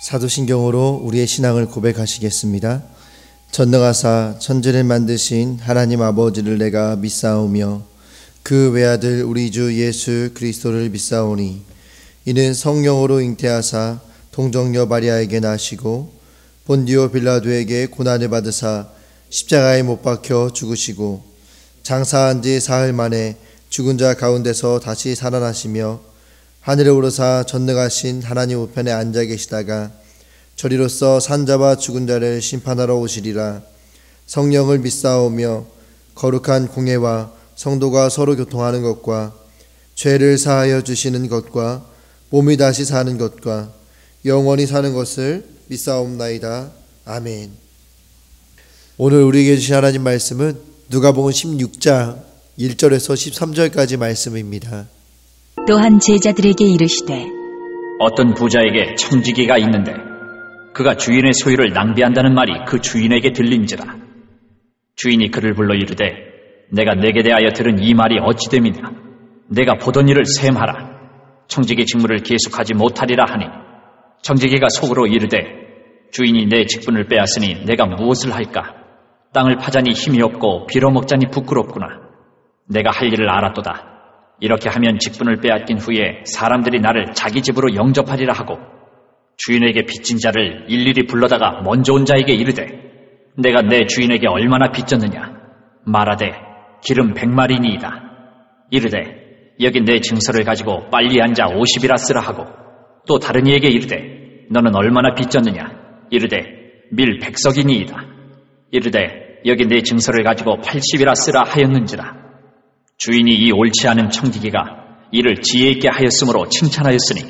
사도신경으로 우리의 신앙을 고백하시겠습니다. 전능하사 천지를 만드신 하나님 아버지를 내가 믿사오며 그 외아들 우리 주 예수 그리스도를 믿사오니 이는 성령으로 잉태하사 동정녀 마리아에게 나시고 본디오 빌라도에게 고난을 받으사 십자가에 못 박혀 죽으시고 장사한 지 사흘 만에 죽은 자 가운데서 다시 살아나시며 하늘에 오르사 전능하신 하나님 우편에 앉아 계시다가 저리로서 산자와 죽은 자를 심판하러 오시리라. 성령을 믿사오며 거룩한 공예와 성도가 서로 교통하는 것과 죄를 사하여 주시는 것과 몸이 다시 사는 것과 영원히 사는 것을 믿사옵나이다. 아멘. 오늘 우리에게 주신 하나님 말씀은 누가복음 16장 1절에서 13절까지 말씀입니다. 또한 제자들에게 이르시되 어떤 부자에게 청지기가 있는데 그가 주인의 소유를 낭비한다는 말이 그 주인에게 들린지라. 주인이 그를 불러 이르되 내가 내게 대하여 들은 이 말이 어찌 됨이냐. 내가 보던 일을 셈하라. 청지기 직무를 계속하지 못하리라 하니 청지기가 속으로 이르되 주인이 내 직분을 빼앗으니 내가 무엇을 할까. 땅을 파자니 힘이 없고 빌어먹자니 부끄럽구나. 내가 할 일을 알았도다. 이렇게 하면 직분을 빼앗긴 후에 사람들이 나를 자기 집으로 영접하리라 하고 주인에게 빚진 자를 일일이 불러다가 먼저 온 자에게 이르되 내가 내 주인에게 얼마나 빚졌느냐. 말하되 기름 100마리니이다. 이르되 여기 내 증서를 가지고 빨리 앉아 50이라 쓰라 하고 또 다른 이에게 이르되 너는 얼마나 빚졌느냐. 이르되 밀 100석이니이다. 이르되 여기 내 증서를 가지고 80이라 쓰라 하였는지라. 주인이 이 옳지 않은 청지기가 이를 지혜 있게 하였으므로 칭찬하였으니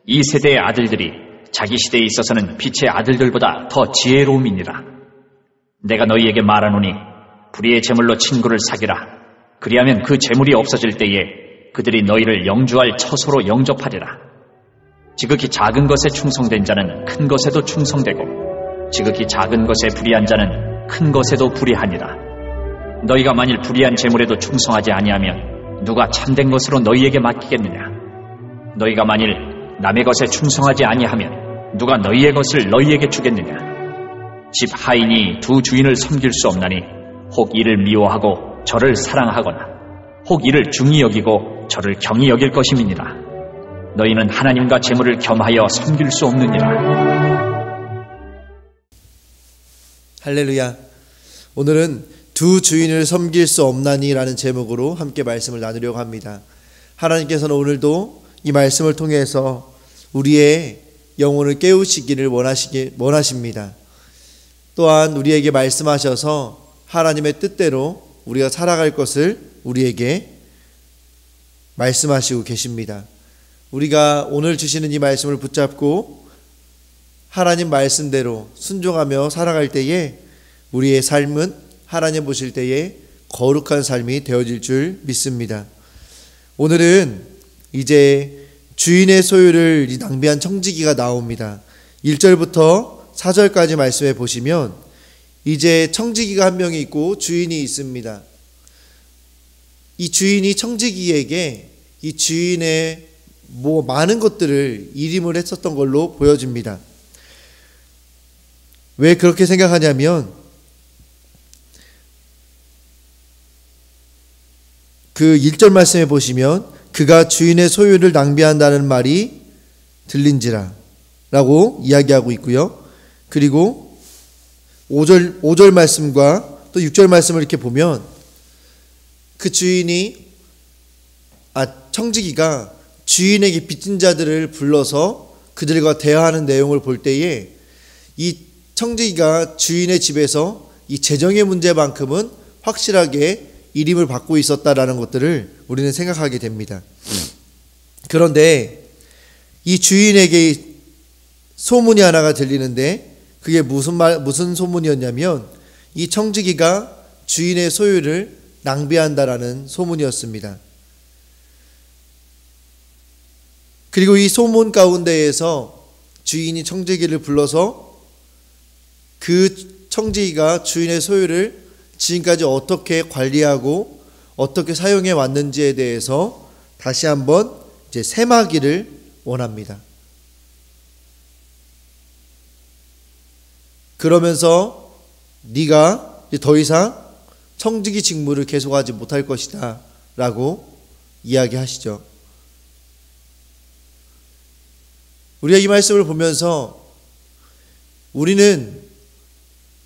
이 세대의 아들들이 자기 시대에 있어서는 빛의 아들들보다 더 지혜로움이니라. 내가 너희에게 말하노니 불의의 재물로 친구를 사귀라. 그리하면 그 재물이 없어질 때에 그들이 너희를 영주할 처소로 영접하리라. 지극히 작은 것에 충성된 자는 큰 것에도 충성되고 지극히 작은 것에 불의한 자는 큰 것에도 불의하니라. 너희가 만일 불의한 재물에도 충성하지 아니하면 누가 참된 것으로 너희에게 맡기겠느냐. 너희가 만일 남의 것에 충성하지 아니하면 누가 너희의 것을 너희에게 주겠느냐. 집 하인이 두 주인을 섬길 수 없나니 혹 이를 미워하고 저를 사랑하거나 혹 이를 중히 여기고 저를 경히 여길 것임이니라. 너희는 하나님과 재물을 겸하여 섬길 수 없느니라. 할렐루야. 오늘은 두 주인을 섬길 수 없나니라는 제목으로 함께 말씀을 나누려고 합니다. 하나님께서는 오늘도 이 말씀을 통해서 우리의 영혼을 깨우시기를 원하십니다. 또한 우리에게 말씀하셔서 하나님의 뜻대로 우리가 살아갈 것을 우리에게 말씀하시고 계십니다. 우리가 오늘 주시는 이 말씀을 붙잡고 하나님 말씀대로 순종하며 살아갈 때에 우리의 삶은 하나님 보실 때에 거룩한 삶이 되어질 줄 믿습니다. 오늘은 이제 주인의 소유를 낭비한 청지기가 나옵니다. 1절부터 4절까지 말씀해 보시면 이제 청지기가 한 명이 있고 주인이 있습니다. 이 주인이 청지기에게 이 주인의 많은 것들을 일임을 했었던 걸로 보여집니다. 왜 그렇게 생각하냐면 그 1절 말씀해 보시면 그가 주인의 소유를 낭비한다는 말이 들린지라 라고 이야기하고 있고요. 그리고 5절 말씀과 또 6절 말씀을 이렇게 보면 그 청지기가 주인에게 빚진 자들을 불러서 그들과 대화하는 내용을 볼 때에 이 청지기가 주인의 집에서 이 재정의 문제만큼은 확실하게 일임을 받고 있었다라는 것들을 우리는 생각하게 됩니다. 그런데 이 주인에게 소문이 하나가 들리는데 그게 무슨 소문이었냐면 이 청지기가 주인의 소유를 낭비한다라는 소문이었습니다. 그리고 이 소문 가운데에서 주인이 청지기를 불러서 그 청지기가 주인의 소유를 지금까지 어떻게 관리하고 어떻게 사용해 왔는지에 대해서 다시 한번 이제 셈하기를 원합니다. 그러면서 네가 이제 더 이상 청지기 직무를 계속하지 못할 것이다 라고 이야기하시죠. 우리가 이 말씀을 보면서 우리는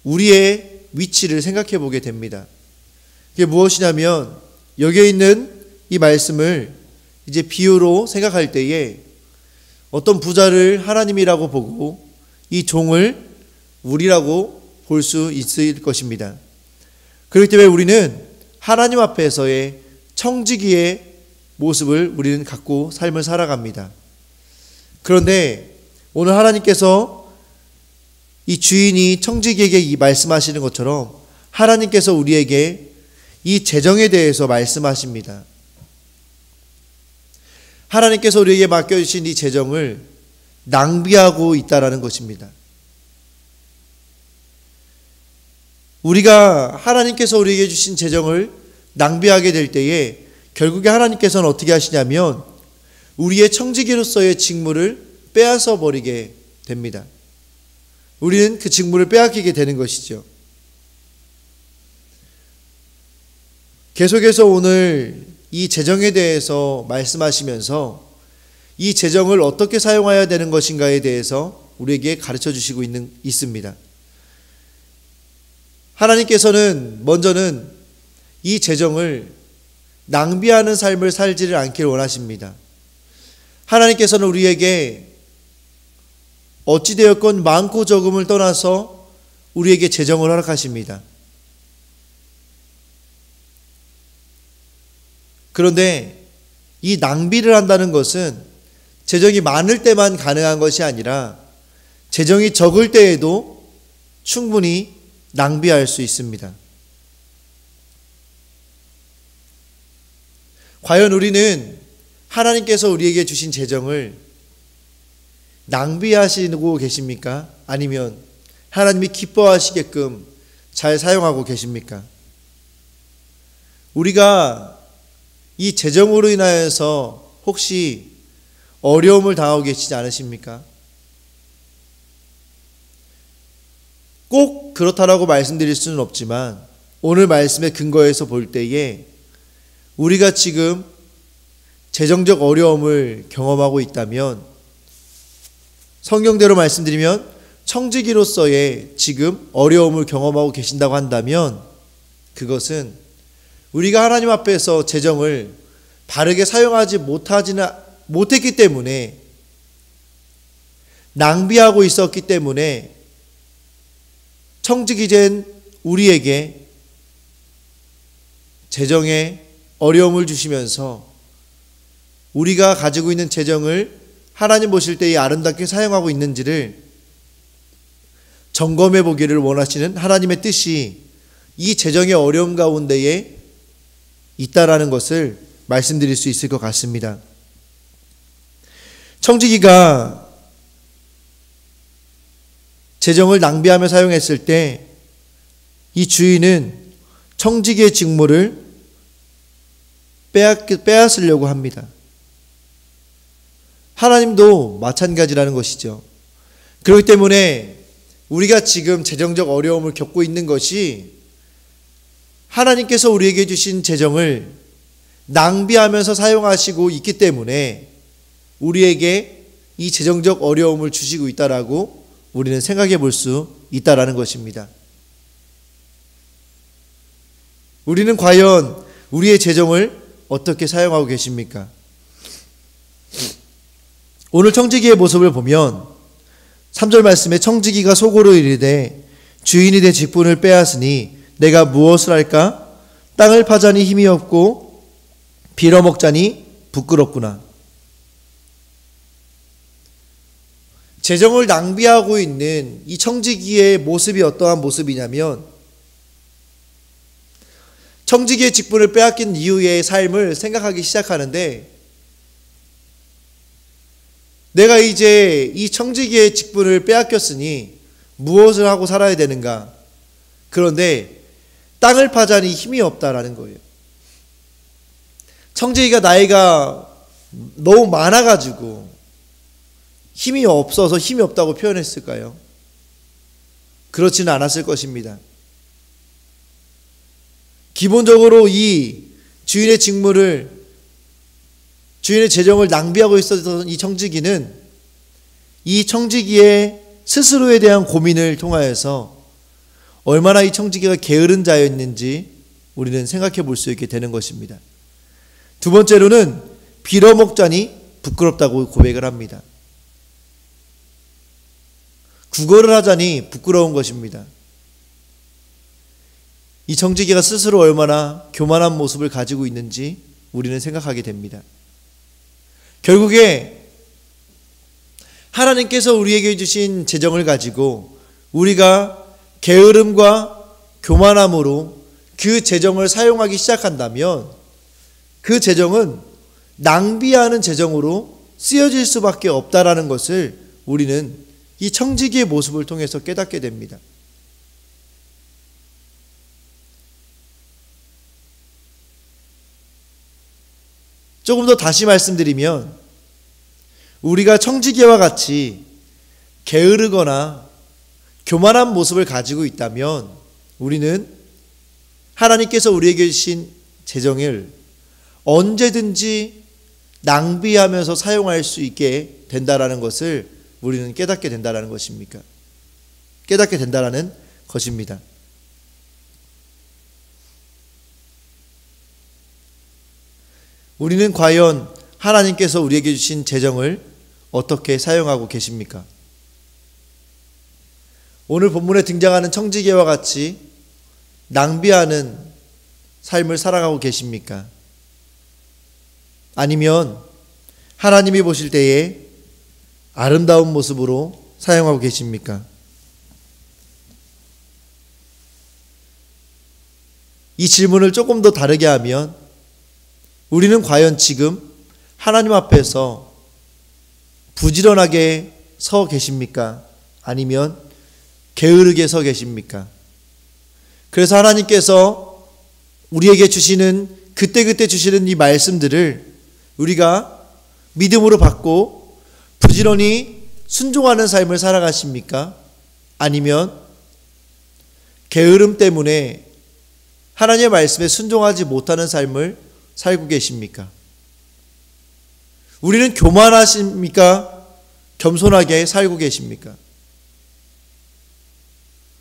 우리의 위치를 생각해 보게 됩니다. 그게 무엇이냐면 여기에 있는 이 말씀을 이제 비유로 생각할 때에 어떤 부자를 하나님이라고 보고 이 종을 우리라고 볼 수 있을 것입니다. 그렇기 때문에 우리는 하나님 앞에서의 청지기의 모습을 우리는 갖고 삶을 살아갑니다. 그런데 오늘 하나님께서 이 주인이 청지기에게 이 말씀하시는 것처럼 하나님께서 우리에게 이 재정에 대해서 말씀하십니다. 하나님께서 우리에게 맡겨주신 이 재정을 낭비하고 있다라는 것입니다. 우리가 하나님께서 우리에게 주신 재정을 낭비하게 될 때에 결국에 하나님께서는 어떻게 하시냐면 우리의 청지기로서의 직무를 빼앗아 버리게 됩니다. 우리는 그 직무를 빼앗기게 되는 것이죠. 계속해서 오늘 이 재정에 대해서 말씀하시면서 이 재정을 어떻게 사용해야 되는 것인가에 대해서 우리에게 가르쳐 주시고 있습니다. 하나님께서는 먼저는 이 재정을 낭비하는 삶을 살지를 않기를 원하십니다. 하나님께서는 우리에게 어찌되었건 많고 적음을 떠나서 우리에게 재정을 허락하십니다. 그런데 이 낭비를 한다는 것은 재정이 많을 때만 가능한 것이 아니라 재정이 적을 때에도 충분히 낭비할 수 있습니다. 과연 우리는 하나님께서 우리에게 주신 재정을 낭비하시고 계십니까? 아니면 하나님이 기뻐하시게끔 잘 사용하고 계십니까? 우리가 이 재정으로 인하여서 혹시 어려움을 당하고 계시지 않으십니까? 꼭 그렇다라고 말씀드릴 수는 없지만 오늘 말씀의 근거에서 볼 때에 우리가 지금 재정적 어려움을 경험하고 있다면 성경대로 말씀드리면 청지기로서의 지금 어려움을 경험하고 계신다고 한다면 그것은 우리가 하나님 앞에서 재정을 바르게 사용하지 못했기 때문에 낭비하고 있었기 때문에 청지기된 우리에게 재정에 어려움을 주시면서 우리가 가지고 있는 재정을 하나님 보실 때에 아름답게 사용하고 있는지를 점검해 보기를 원하시는 하나님의 뜻이 이 재정의 어려움 가운데에 있다라는 것을 말씀드릴 수 있을 것 같습니다. 청지기가 재정을 낭비하며 사용했을 때 이 주인은 청지기의 직무를 빼앗으려고 합니다. 하나님도 마찬가지라는 것이죠. 그렇기 때문에 우리가 지금 재정적 어려움을 겪고 있는 것이 하나님께서 우리에게 주신 재정을 낭비하면서 사용하시고 있기 때문에 우리에게 이 재정적 어려움을 주시고 있다라고 우리는 생각해 볼 수 있다라는 것입니다. 우리는 과연 우리의 재정을 어떻게 사용하고 계십니까? 오늘 청지기의 모습을 보면 3절 말씀에 청지기가 속으로 이르되 주인이 내 직분을 빼앗으니 내가 무엇을 할까? 땅을 파자니 힘이 없고 빌어먹자니 부끄럽구나. 재정을 낭비하고 있는 이 청지기의 모습이 어떠한 모습이냐면 청지기의 직분을 빼앗긴 이후의 삶을 생각하기 시작하는데 내가 이제 이 청지기의 직분을 빼앗겼으니 무엇을 하고 살아야 되는가? 그런데 땅을 파자니 힘이 없다라는 거예요. 청지기가 나이가 너무 많아가지고 힘이 없어서 힘이 없다고 표현했을까요? 그렇지는 않았을 것입니다. 기본적으로 이 주인의 재정을 낭비하고 있었던 이 청지기는 이 청지기의 스스로에 대한 고민을 통하여서 얼마나 이 청지기가 게으른 자였는지 우리는 생각해 볼 수 있게 되는 것입니다. 두 번째로는 빌어먹자니 부끄럽다고 고백을 합니다. 구걸을 하자니 부끄러운 것입니다. 이 청지기가 스스로 얼마나 교만한 모습을 가지고 있는지 우리는 생각하게 됩니다. 결국에 하나님께서 우리에게 주신 재정을 가지고 우리가 게으름과 교만함으로 그 재정을 사용하기 시작한다면 그 재정은 낭비하는 재정으로 쓰여질 수밖에 없다라는 것을 우리는 이 청지기의 모습을 통해서 깨닫게 됩니다. 조금 더 다시 말씀드리면 우리가 청지기와 같이 게으르거나 교만한 모습을 가지고 있다면 우리는 하나님께서 우리에게 주신 재정을 언제든지 낭비하면서 사용할 수 있게 된다라는 것을 우리는 깨닫게 된다라는 것입니까? 깨닫게 된다라는 것입니다. 우리는 과연 하나님께서 우리에게 주신 재정을 어떻게 사용하고 계십니까? 오늘 본문에 등장하는 청지기와 같이 낭비하는 삶을 살아가고 계십니까? 아니면 하나님이 보실 때에 아름다운 모습으로 사용하고 계십니까? 이 질문을 조금 더 다르게 하면 우리는 과연 지금 하나님 앞에서 부지런하게 서 계십니까? 아니면 게으르게 서 계십니까? 그래서 하나님께서 우리에게 주시는 그때그때 주시는 이 말씀들을 우리가 믿음으로 받고 부지런히 순종하는 삶을 살아가십니까? 아니면 게으름 때문에 하나님의 말씀에 순종하지 못하는 삶을 살고 계십니까? 우리는 교만하십니까? 겸손하게 살고 계십니까?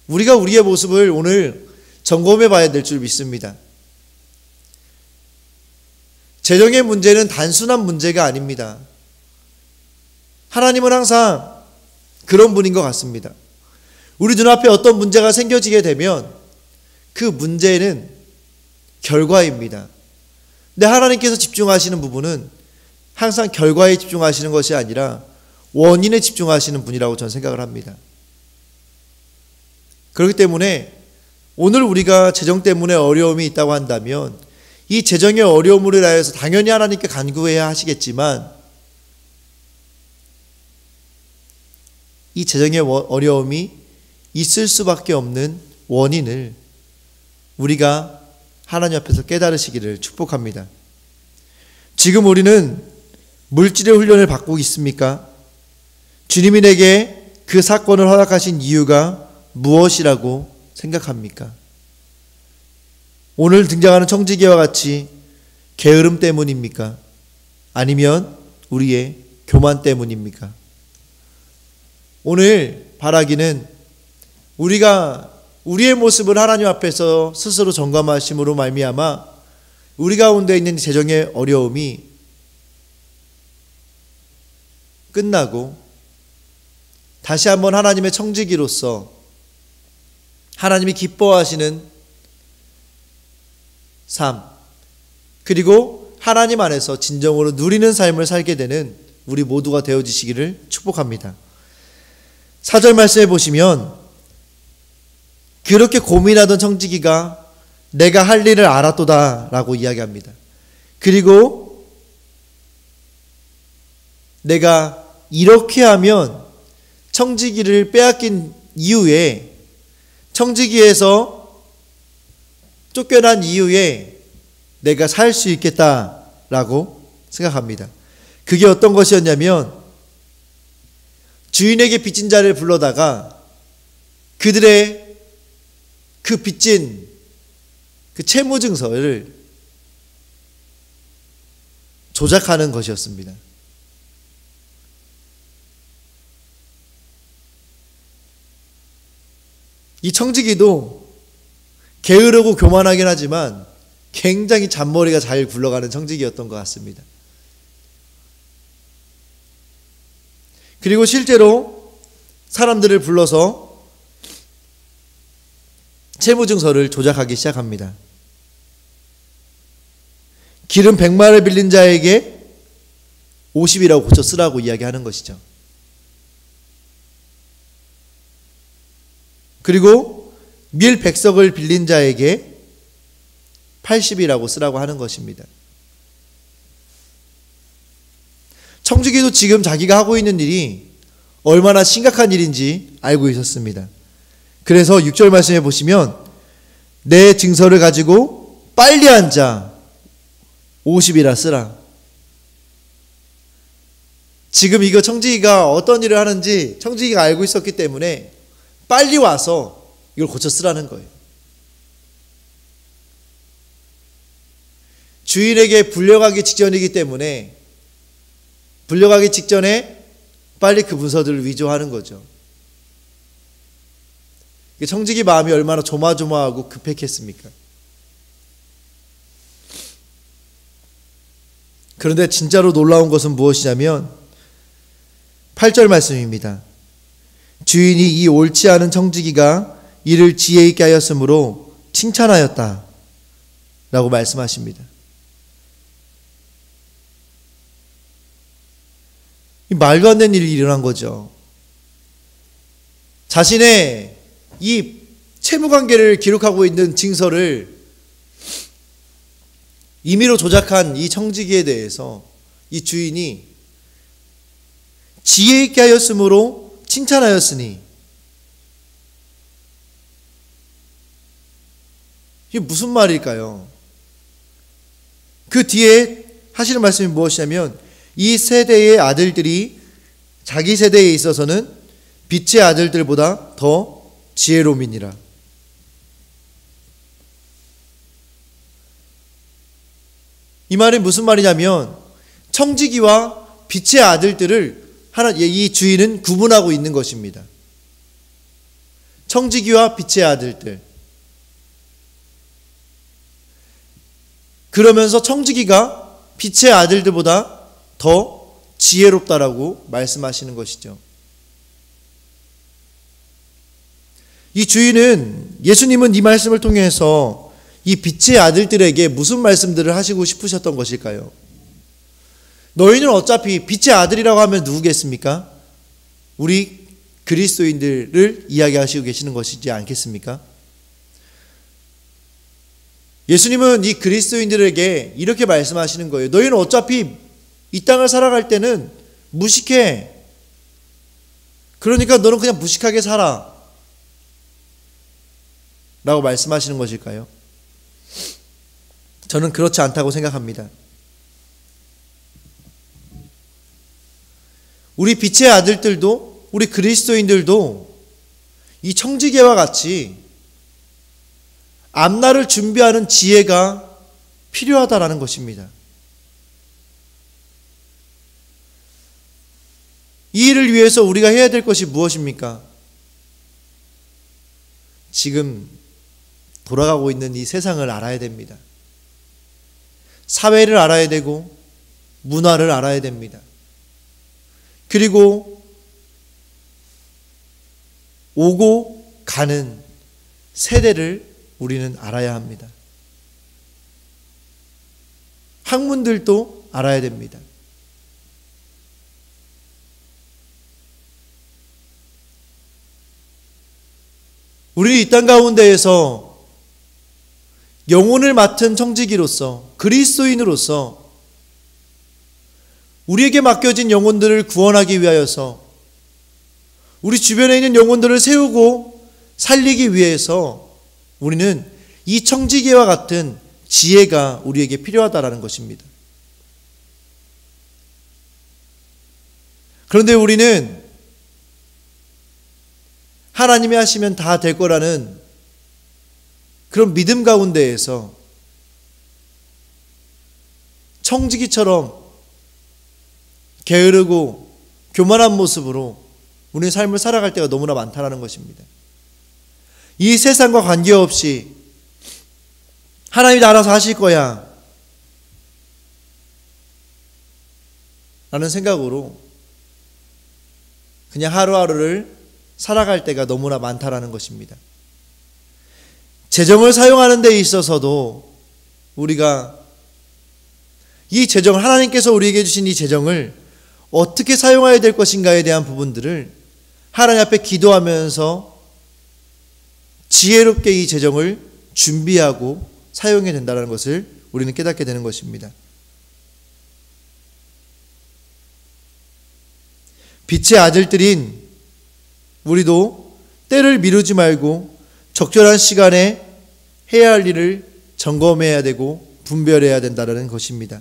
우리가 우리의 모습을 오늘 점검해 봐야 될 줄 믿습니다. 재정의 문제는 단순한 문제가 아닙니다. 하나님은 항상 그런 분인 것 같습니다. 우리 눈앞에 어떤 문제가 생겨지게 되면 그 문제는 결과입니다. 근데 하나님께서 집중하시는 부분은 항상 결과에 집중하시는 것이 아니라 원인에 집중하시는 분이라고 저는 생각을 합니다. 그렇기 때문에 오늘 우리가 재정 때문에 어려움이 있다고 한다면 이 재정의 어려움으로 인하여서 당연히 하나님께 간구해야 하시겠지만 이 재정의 어려움이 있을 수밖에 없는 원인을 우리가 하나님 앞에서 깨달으시기를 축복합니다. 지금 우리는 물질의 훈련을 받고 있습니까? 주님이 내게 그 사건을 허락하신 이유가 무엇이라고 생각합니까? 오늘 등장하는 청지기와 같이 게으름 때문입니까? 아니면 우리의 교만 때문입니까? 오늘 바라기는 우리가 우리의 모습을 하나님 앞에서 스스로 점검하심으로 말미암아 우리 가운데 있는 재정의 어려움이 끝나고 다시 한번 하나님의 청지기로서 하나님이 기뻐하시는 삶, 그리고 하나님 안에서 진정으로 누리는 삶을 살게 되는 우리 모두가 되어지시기를 축복합니다. 4절 말씀해 보시면 그렇게 고민하던 청지기가 내가 할 일을 알았도다 라고 이야기합니다. 그리고 내가 이렇게 하면 청지기를 빼앗긴 이후에 청지기에서 쫓겨난 이후에 내가 살 수 있겠다라고 생각합니다. 그게 어떤 것이었냐면 주인에게 빚진 자를 불러다가 그들의 그 빚진 그 채무증서를 조작하는 것이었습니다. 이 청지기도 게으르고 교만하긴 하지만 굉장히 잔머리가 잘 굴러가는 청지기였던 것 같습니다. 그리고 실제로 사람들을 불러서 채무증서를 조작하기 시작합니다. 기름 100마를 빌린 자에게 50이라고 고쳐 쓰라고 이야기하는 것이죠. 그리고 밀 100석을 빌린 자에게 80이라고 쓰라고 하는 것입니다. 청지기도 지금 자기가 하고 있는 일이 얼마나 심각한 일인지 알고 있었습니다. 그래서 6절 말씀해 보시면 내 증서를 가지고 빨리 앉아 50이라 쓰라. 지금 이거 청지기가 어떤 일을 하는지 청지기가 알고 있었기 때문에 빨리 와서 이걸 고쳐 쓰라는 거예요. 주인에게 불려가기 직전이기 때문에 불려가기 직전에 빨리 그 문서들을 위조하는 거죠. 청지기 마음이 얼마나 조마조마하고 급했겠습니까? 그런데 진짜로 놀라운 것은 무엇이냐면 8절 말씀입니다. 주인이 이 옳지 않은 청지기가 이를 지혜 있게 하였으므로 칭찬하였다 라고 말씀하십니다. 이 말도 안 되는 일이 일어난 거죠. 자신의 이 채무관계를 기록하고 있는 증서를 임의로 조작한 이 청지기에 대해서 이 주인이 지혜 있게 하였으므로 칭찬하였으니, 이게 무슨 말일까요? 그 뒤에 하시는 말씀이 무엇이냐면 이 세대의 아들들이 자기 세대에 있어서는 빛의 아들들보다 더 지혜로움이니라. 이 말이 무슨 말이냐면 청지기와 빛의 아들들을 이 주인은 구분하고 있는 것입니다. 청지기와 빛의 아들들. 그러면서 청지기가 빛의 아들들보다 더 지혜롭다라고 말씀하시는 것이죠. 이 주인은, 예수님은 이 말씀을 통해서 이 빛의 아들들에게 무슨 말씀들을 하시고 싶으셨던 것일까요? 너희는 어차피 빛의 아들이라고 하면 누구겠습니까? 우리 그리스도인들을 이야기하시고 계시는 것이지 않겠습니까? 예수님은 이 그리스도인들에게 이렇게 말씀하시는 거예요. 너희는 어차피 이 땅을 살아갈 때는 무식해. 그러니까 너는 그냥 무식하게 살아. 라고 말씀하시는 것일까요? 저는 그렇지 않다고 생각합니다. 우리 빛의 아들들도, 우리 그리스도인들도 이 청지기와 같이 앞날을 준비하는 지혜가 필요하다라는 것입니다. 이 일을 위해서 우리가 해야 될 것이 무엇입니까? 지금 돌아가고 있는 이 세상을 알아야 됩니다. 사회를 알아야 되고 문화를 알아야 됩니다. 그리고 오고 가는 세대를 우리는 알아야 합니다. 학문들도 알아야 됩니다. 우리는 이 땅 가운데에서 영혼을 맡은 청지기로서, 그리스도인으로서 우리에게 맡겨진 영혼들을 구원하기 위하여서, 우리 주변에 있는 영혼들을 세우고 살리기 위해서 우리는 이 청지기와 같은 지혜가 우리에게 필요하다라는 것입니다. 그런데 우리는 하나님이 하시면 다 될 거라는 그런 믿음 가운데에서 청지기처럼 게으르고 교만한 모습으로 우리의 삶을 살아갈 때가 너무나 많다는 것입니다. 이 세상과 관계없이 하나님이 알아서 하실 거야 라는 생각으로 그냥 하루하루를 살아갈 때가 너무나 많다라는 것입니다. 재정을 사용하는 데 있어서도 우리가 이 재정을, 하나님께서 우리에게 주신 이 재정을 어떻게 사용해야 될 것인가에 대한 부분들을 하나님 앞에 기도하면서 지혜롭게 이 재정을 준비하고 사용해야 된다는 것을 우리는 깨닫게 되는 것입니다. 빛의 아들들인 우리도 때를 미루지 말고 적절한 시간에 해야 할 일을 점검해야 되고 분별해야 된다는 것입니다.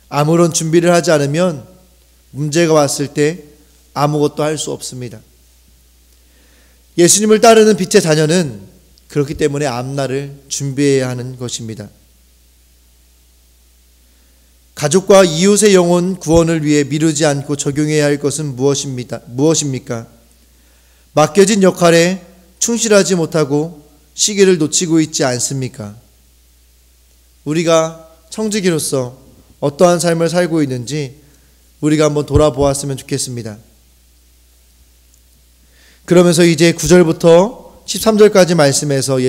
아무런 준비를 하지 않으면 문제가 왔을 때 아무것도 할 수 없습니다. 예수님을 따르는 빛의 자녀는 그렇기 때문에 앞날을 준비해야 하는 것입니다. 가족과 이웃의 영혼 구원을 위해 미루지 않고 적용해야 할 것은 무엇입니까? 맡겨진 역할에 충실하지 못하고 시기를 놓치고 있지 않습니까? 우리가 청지기로서 어떠한 삶을 살고 있는지 우리가 한번 돌아보았으면 좋겠습니다. 그러면서 이제 9절부터 13절까지 말씀에서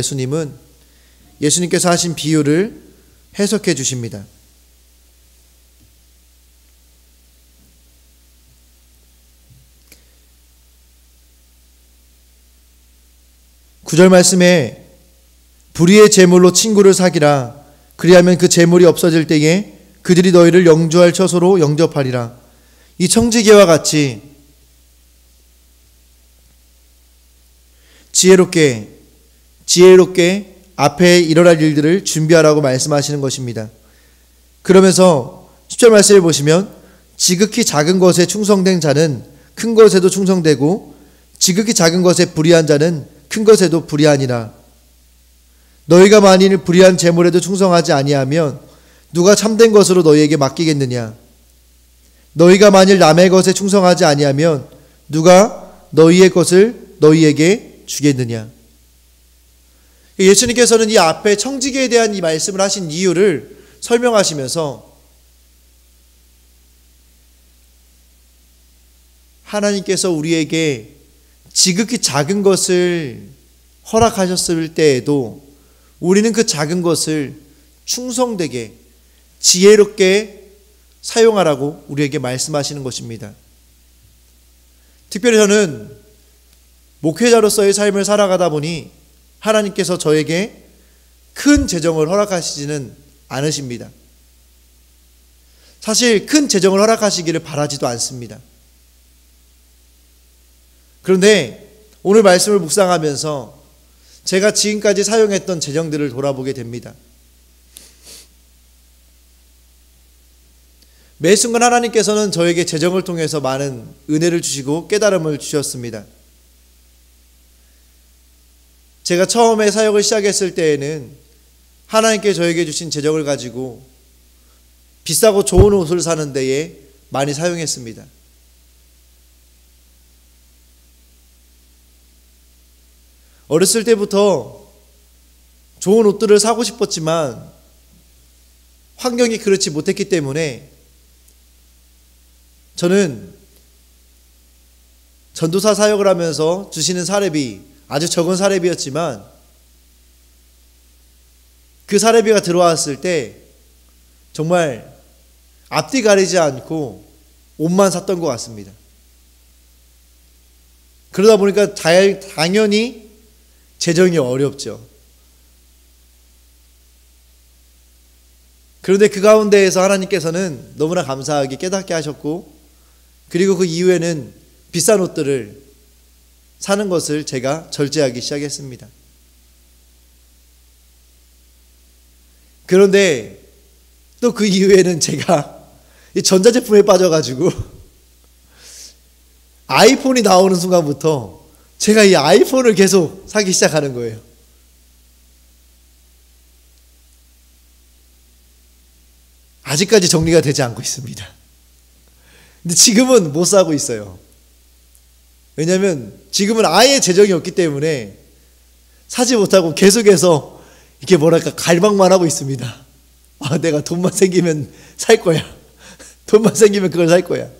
예수님께서 하신 비유를 해석해 주십니다. 9절 말씀에 불의의 재물로 친구를 사기라. 그리하면 그 재물이 없어질 때에 그들이 너희를 영주할 처소로 영접하리라. 이 청지기와 같이 지혜롭게 앞에 일어날 일들을 준비하라고 말씀하시는 것입니다. 그러면서 10절 말씀을 보시면 지극히 작은 것에 충성된 자는 큰 것에도 충성되고 지극히 작은 것에 불의한 자는 큰 것에도 불의하니라. 너희가 만일 불의한 재물에도 충성하지 아니하면 누가 참된 것으로 너희에게 맡기겠느냐? 너희가 만일 남의 것에 충성하지 아니하면 누가 너희의 것을 너희에게 주겠느냐? 예수님께서는 이 앞에 청지기에 대한 이 말씀을 하신 이유를 설명하시면서 하나님께서 우리에게 지극히 작은 것을 허락하셨을 때에도 우리는 그 작은 것을 충성되게 지혜롭게 사용하라고 우리에게 말씀하시는 것입니다. 특별히 저는 목회자로서의 삶을 살아가다 보니 하나님께서 저에게 큰 재정을 허락하시지는 않으십니다. 사실 큰 재정을 허락하시기를 바라지도 않습니다. 그런데 오늘 말씀을 묵상하면서 제가 지금까지 사용했던 재정들을 돌아보게 됩니다. 매 순간 하나님께서는 저에게 재정을 통해서 많은 은혜를 주시고 깨달음을 주셨습니다. 제가 처음에 사역을 시작했을 때에는 하나님께 저에게 주신 재정을 가지고 비싸고 좋은 옷을 사는 데에 많이 사용했습니다. 어렸을 때부터 좋은 옷들을 사고 싶었지만 환경이 그렇지 못했기 때문에 저는 전도사 사역을 하면서 주시는 사례비, 아주 적은 사례비였지만 그 사례비가 들어왔을 때 정말 앞뒤 가리지 않고 옷만 샀던 것 같습니다. 그러다 보니까 당연히 재정이 어렵죠. 그런데 그 가운데에서 하나님께서는 너무나 감사하게 깨닫게 하셨고, 그리고 그 이후에는 비싼 옷들을 사는 것을 제가 절제하기 시작했습니다. 그런데 또 그 이후에는 제가 이 전자제품에 빠져가지고 아이폰이 나오는 순간부터 제가 이 아이폰을 계속 사기 시작하는 거예요. 아직까지 정리가 되지 않고 있습니다. 근데 지금은 못 사고 있어요. 왜냐하면 지금은 아예 재정이 없기 때문에 사지 못하고 계속해서 이렇게 뭐랄까 갈망만 하고 있습니다. 아, 내가 돈만 생기면 살 거야. 돈만 생기면 그걸 살 거야.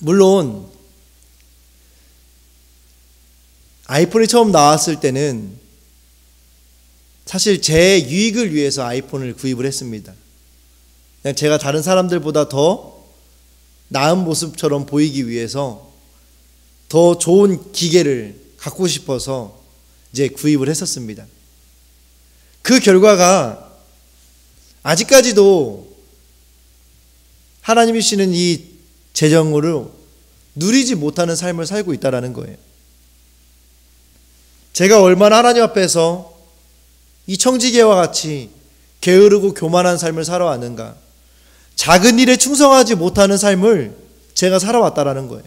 물론 아이폰이 처음 나왔을 때는 사실 제 유익을 위해서 아이폰을 구입을 했습니다. 그냥 제가 다른 사람들보다 더 나은 모습처럼 보이기 위해서 더 좋은 기계를 갖고 싶어서 이제 구입을 했었습니다. 그 결과가 아직까지도 하나님이 주시는 이 재정으로 누리지 못하는 삶을 살고 있다는 거예요. 제가 얼마나 하나님 앞에서 이 청지기와 같이 게으르고 교만한 삶을 살아왔는가, 작은 일에 충성하지 못하는 삶을 제가 살아왔다라는 거예요.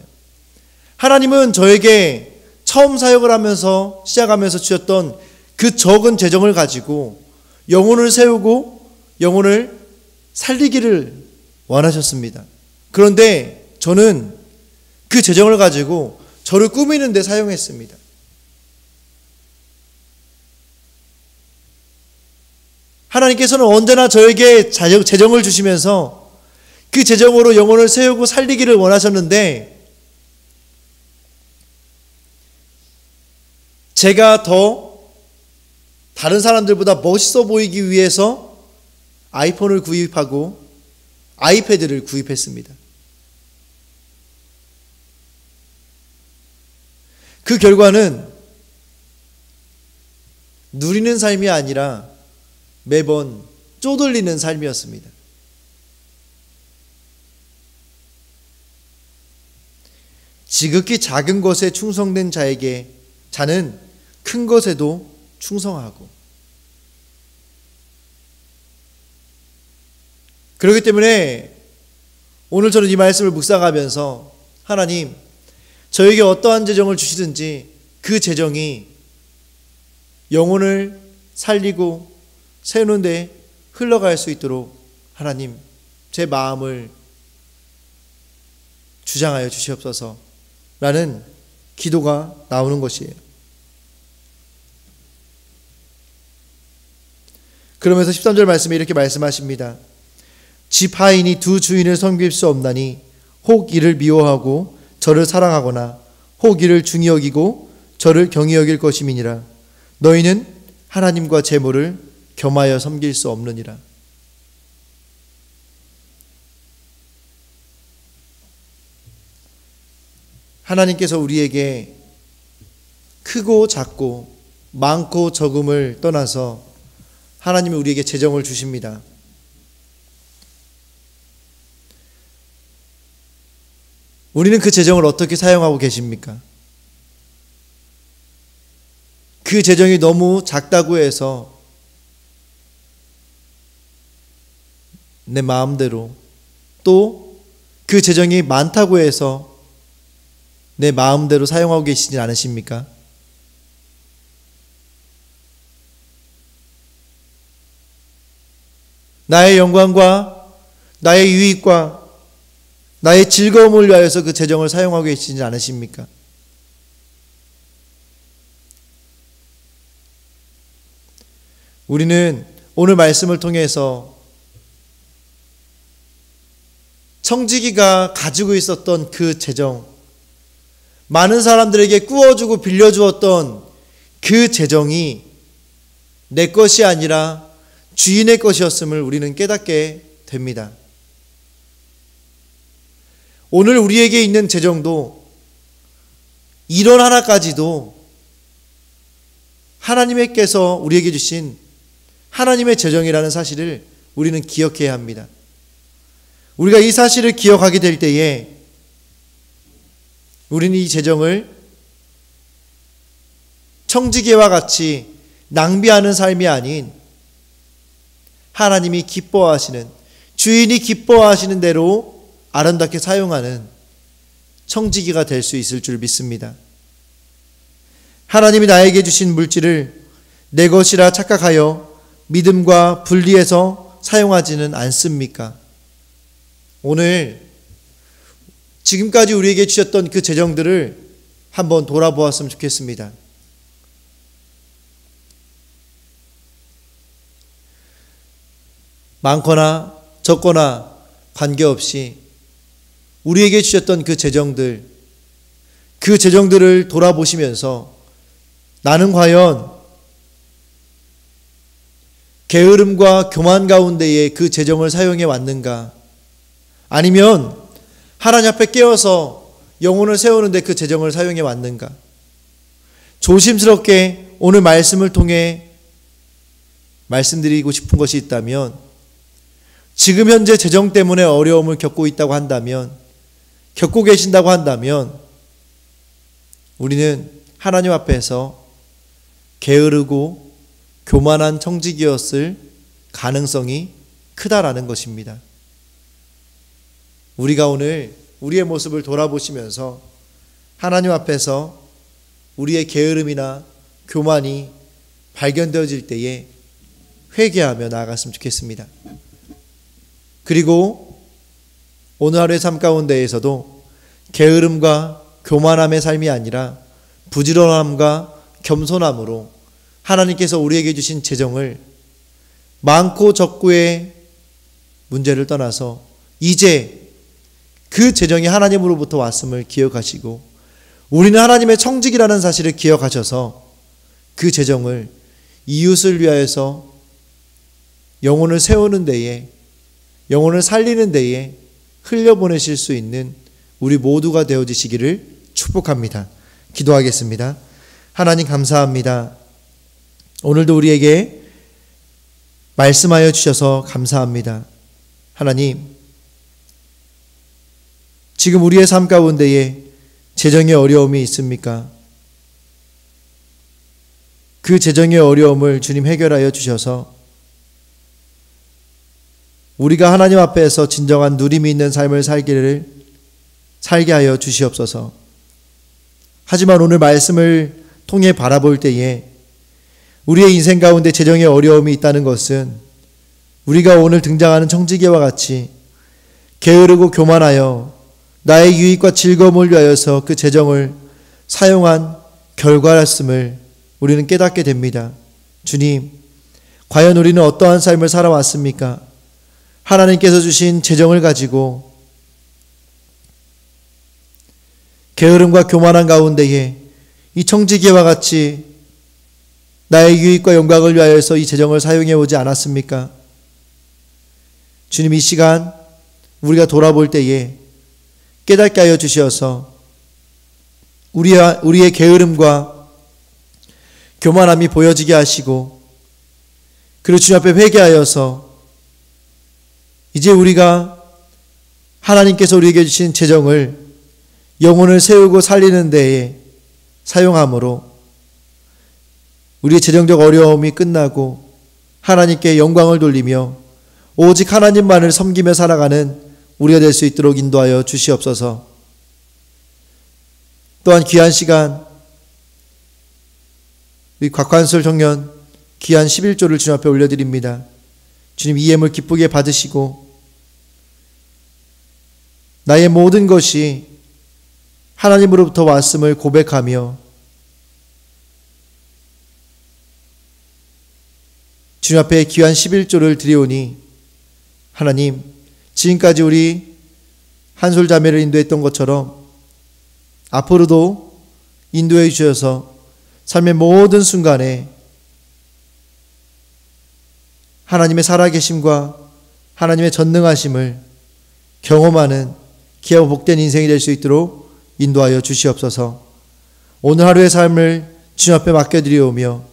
하나님은 저에게 처음 사역을 하면서 시작하면서 주셨던 그 적은 재정을 가지고 영혼을 세우고 영혼을 살리기를 원하셨습니다. 그런데 저는 그 재정을 가지고 저를 꾸미는 데 사용했습니다. 하나님께서는 언제나 저에게 재정을 주시면서 그 재정으로 영혼을 세우고 살리기를 원하셨는데, 제가 더 다른 사람들보다 멋있어 보이기 위해서 아이폰을 구입하고 아이패드를 구입했습니다. 그 결과는 누리는 삶이 아니라 매번 쪼들리는 삶이었습니다. 지극히 작은 것에 충성된 자는 큰 것에도 충성하고, 그렇기 때문에 오늘 저는 이 말씀을 묵상하면서 하나님, 저에게 어떠한 재정을 주시든지 그 재정이 영혼을 살리고 세우는 데 흘러갈 수 있도록 하나님, 제 마음을 주장하여 주시옵소서 라는 기도가 나오는 것이에요. 그러면서 13절 말씀에 이렇게 말씀하십니다. 집 하인이 두 주인을 섬길 수 없나니 혹 이를 미워하고 저를 사랑하거나 혹 이를 중히 여기고 저를 경히 여길 것임이니라. 너희는 하나님과 재물을 겸하여 섬길 수 없느니라. 하나님께서 우리에게 크고 작고 많고 적음을 떠나서 하나님이 우리에게 재정을 주십니다. 우리는 그 재정을 어떻게 사용하고 계십니까? 그 재정이 너무 작다고 해서 내 마음대로, 또 그 재정이 많다고 해서 내 마음대로 사용하고 계시지 않으십니까? 나의 영광과 나의 유익과 나의 즐거움을 위하여서 그 재정을 사용하고 계시지 않으십니까? 우리는 오늘 말씀을 통해서 청지기가 가지고 있었던 그 재정, 많은 사람들에게 꾸어주고 빌려주었던 그 재정이 내 것이 아니라 주인의 것이었음을 우리는 깨닫게 됩니다. 오늘 우리에게 있는 재정도 이런 하나까지도 하나님께서 우리에게 주신 하나님의 재정이라는 사실을 우리는 기억해야 합니다. 우리가 이 사실을 기억하게 될 때에 우리는 이 재정을 청지기와 같이 낭비하는 삶이 아닌 하나님이 기뻐하시는, 주인이 기뻐하시는 대로 아름답게 사용하는 청지기가 될 수 있을 줄 믿습니다. 하나님이 나에게 주신 물질을 내 것이라 착각하여 믿음과 분리해서 사용하지는 않습니까? 오늘 지금까지 우리에게 주셨던 그 재정들을 한번 돌아보았으면 좋겠습니다. 많거나 적거나 관계없이 우리에게 주셨던 그 재정들을 돌아보시면서 나는 과연 게으름과 교만 가운데에 그 재정을 사용해 왔는가? 아니면 하나님 앞에 깨어서 영혼을 세우는데 그 재정을 사용해 왔는가? 조심스럽게 오늘 말씀을 통해 말씀드리고 싶은 것이 있다면, 지금 현재 재정 때문에 어려움을 겪고 있다고 한다면, 겪고 계신다고 한다면, 우리는 하나님 앞에서 게으르고 교만한 청지기였을 가능성이 크다라는 것입니다. 우리가 오늘 우리의 모습을 돌아보시면서 하나님 앞에서 우리의 게으름이나 교만이 발견되어질 때에 회개하며 나아갔으면 좋겠습니다. 그리고 오늘 하루의 삶 가운데에서도 게으름과 교만함의 삶이 아니라 부지런함과 겸손함으로 하나님께서 우리에게 주신 재정을 많고 적고의 문제를 떠나서 이제 그 재정이 하나님으로부터 왔음을 기억하시고, 우리는 하나님의 청직이라는 사실을 기억하셔서 그 재정을 이웃을 위하여서 영혼을 세우는 데에, 영혼을 살리는 데에 흘려보내실 수 있는 우리 모두가 되어지시기를 축복합니다. 기도하겠습니다. 하나님 감사합니다. 오늘도 우리에게 말씀하여 주셔서 감사합니다. 하나님, 지금 우리의 삶 가운데에 재정의 어려움이 있습니까? 그 재정의 어려움을 주님 해결하여 주셔서 우리가 하나님 앞에서 진정한 누림이 있는 삶을 살게 하여 주시옵소서. 하지만 오늘 말씀을 통해 바라볼 때에 우리의 인생 가운데 재정의 어려움이 있다는 것은 우리가 오늘 등장하는 청지기와 같이 게으르고 교만하여 나의 유익과 즐거움을 위하여서 그 재정을 사용한 결과였음을 우리는 깨닫게 됩니다. 주님, 과연 우리는 어떠한 삶을 살아왔습니까? 하나님께서 주신 재정을 가지고 게으름과 교만한 가운데에 이 청지기와 같이 나의 유익과 영광을 위하여서 이 재정을 사용해 오지 않았습니까? 주님, 이 시간 우리가 돌아볼 때에 깨닫게 하여 주시어서 우리의 게으름과 교만함이 보여지게 하시고, 그리고 주님 앞에 회개하여서 이제 우리가 하나님께서 우리에게 주신 재정을 영혼을 세우고 살리는 데에 사용함으로 우리의 재정적 어려움이 끝나고 하나님께 영광을 돌리며 오직 하나님만을 섬기며 살아가는 우리가 될 수 있도록 인도하여 주시옵소서. 또한 귀한 시간, 우리 곽환솔 청년 귀한 11조를 주님 앞에 올려드립니다. 주님, 이 예물 기쁘게 받으시고 나의 모든 것이 하나님으로부터 왔음을 고백하며 주님 앞에 귀한 11조를 드리오니, 하나님, 지금까지 우리 한솔 자매를 인도했던 것처럼 앞으로도 인도해 주셔서 삶의 모든 순간에 하나님의 살아계심과 하나님의 전능하심을 경험하는 귀하고 복된 인생이 될 수 있도록 인도하여 주시옵소서. 오늘 하루의 삶을 주님 앞에 맡겨드리오며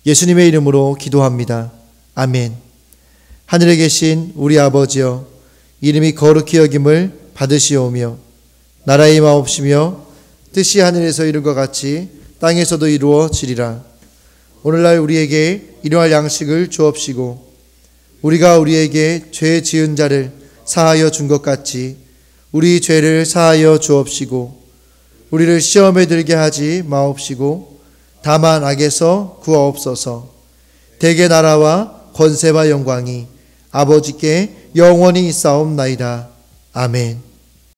예수님의 이름으로 기도합니다. 아멘. 하늘에 계신 우리 아버지여, 이름이 거룩히 여김을 받으시오며 나라의 임하옵시며 뜻이 하늘에서 이룬 것 같이 땅에서도 이루어지리라. 오늘날 우리에게 일용할 양식을 주옵시고 우리가 우리에게 죄 지은 자를 사하여 준 것 같이 우리 죄를 사하여 주옵시고 우리를 시험에 들게 하지 마옵시고 다만 악에서 구하옵소서. 대개 나라와 권세와 영광이 아버지께 영원히 있사옵나이다. 아멘.